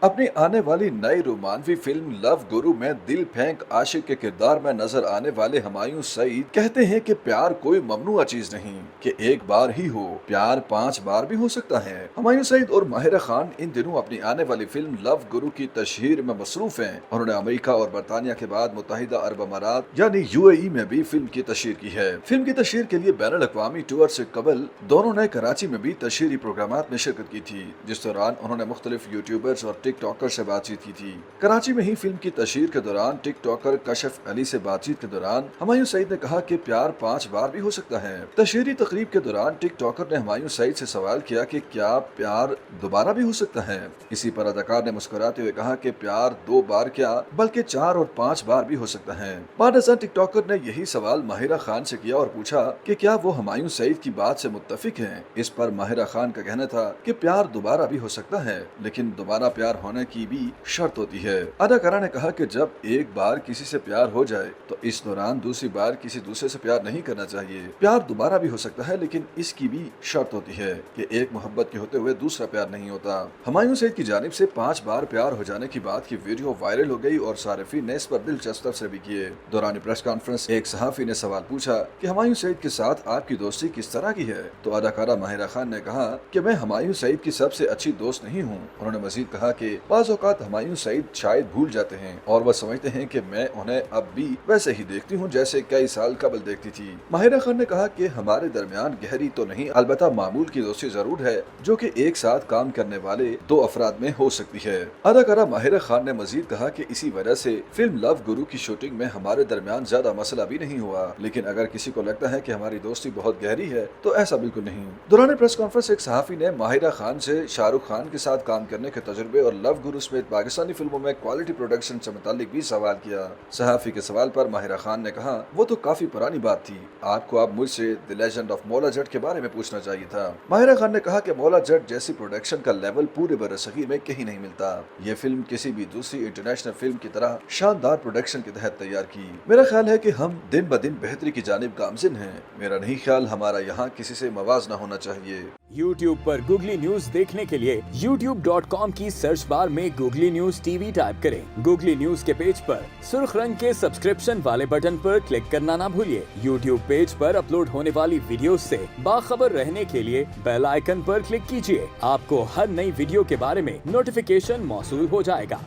अपनी आने वाली नई रोमांवी फिल्म लव गुरु में दिल फेंक आशिक के किरदार में नजर आने वाले हुमायूं सईद कहते हैं कि प्यार कोई ममनुआ चीज नहीं कि एक बार ही हो, प्यार 5 बार भी हो सकता है। हुमायूं सईद और माहिरा खान इन दिनों अपनी आने वाली फिल्म लव गुरु की तशहीर में मसरूफ हैं। उन्होंने अमेरिका और बरतानिया के बाद मुत्तहिदा अरब अमारात यानी यूएई में भी फिल्म की तशहीर की है। फिल्म की तशहीर के लिए बैनुल अक़वामी टूर से कबल दोनों ने कराची में भी तशहीरी प्रोग्रामात में शिरकत की थी, जिस दौरान उन्होंने मुख्तलिफ यूट्यूबर्स और टिकटॉकर से बातचीत की थी। कराची में ही फिल्म की तशहीर के दौरान टिकटॉकर कशफ अली से बातचीत के दौरान हुमायूं सईद ने कहा कि प्यार 5 बार भी हो सकता है। तशहीरी तकरीब के दौरान टिकटॉकर ने हुमायूं सईद से सवाल किया कि क्या प्यार दोबारा भी हो सकता है। इसी पर अदाकार ने मुस्कुराते हुए कहा कि प्यार 2 बार क्या बल्कि 4 और 5 बार भी हो सकता है। बाद टिकटॉकर ने यही सवाल माहिरा खान से किया और पूछा कि क्या वो हुमायूं सईद की बात से मुत्तफिक हैं। इस पर माहिरा खान का कहना था कि प्यार दोबारा भी हो सकता है, लेकिन दोबारा प्यार होने की भी शर्त होती है। अदाकारा ने कहा कि जब एक बार किसी से प्यार हो जाए तो इस दौरान दूसरी बार किसी दूसरे से प्यार नहीं करना चाहिए। प्यार दोबारा भी हो सकता है, लेकिन इसकी भी शर्त होती है कि एक मोहब्बत के होते हुए दूसरा प्यार नहीं होता। हुमायूं सईद की जानिब से 5 बार प्यार हो जाने की बात की वीडियो वायरल हो गई और सारिफीन ने इस पर दिलचस्प तबसरे भी किए। दौरान प्रेस कॉन्फ्रेंस एक सहाफी ने सवाल पूछा कि हुमायूं सईद के साथ आपकी दोस्ती किस तरह की है, तो अदाकारा माहिरा खान ने कहा कि मैं हुमायूं सईद की सबसे अच्छी दोस्त नहीं हूँ। उन्होंने मजीद कहा कि बाज़ औक़ात हुमायूं सईद शायद भूल जाते हैं और वह समझते हैं कि मैं उन्हें अब भी वैसे ही देखती हूँ जैसे कई साल कबल देखती थी। माहिरा खान ने कहा कि हमारे दरमियान गहरी तो नहीं, अलबत्ता मामूल की दोस्ती जरूर है जो कि एक साथ काम करने वाले 2 अफराद में हो सकती है। अदाकारा माहिरा खान ने मजीद कहा कि इसी वजह से फिल्म लव गुरु की शूटिंग में हमारे दरमियान ज्यादा मसला भी नहीं हुआ, लेकिन अगर किसी को लगता है कि हमारी दोस्ती बहुत गहरी है तो ऐसा बिल्कुल नहीं। दौरान प्रेस कॉन्फ्रेंस एक सहाफी ने माहिरा खान से शाहरुख खान के साथ काम करने के तजुर्बे और लव गुरु समेत पाकिस्तानी फिल्मों में क्वालिटी प्रोडक्शन से मुतालिक भी सवाल किया। सहाफी के सवाल पर माहिरा खान ने कहा वो तो काफी पुरानी बात थी, आपको अब मुझसे the legend of Maula Jatt के बारे में पूछना चाहिए था। माहिरा खान ने कहा कि मौला जट जैसी प्रोडक्शन का लेवल पूरे बरसगीर में कहीं नहीं मिलता। ये फिल्म किसी भी दूसरी इंटरनेशनल फिल्म की तरह शानदार प्रोडक्शन के तहत तैयार की। मेरा ख्याल है कि हम दिन ब दिन बेहतरी की जानिब गामजिन हैं। मेरा नहीं ख्याल हमारा यहाँ किसी से मवाजना होना चाहिए। YouTube पर गूगली न्यूज देखने के लिए youtube.com की सर्च बार में गूगली न्यूज टीवी टाइप करें। गूगली न्यूज के पेज पर सुर्ख रंग के सब्सक्रिप्शन वाले बटन पर क्लिक करना ना भूलिए। YouTube पेज पर अपलोड होने वाली वीडियोस से बाखबर रहने के लिए बेल आइकन पर क्लिक कीजिए। आपको हर नई वीडियो के बारे में नोटिफिकेशन मौसूल हो जाएगा।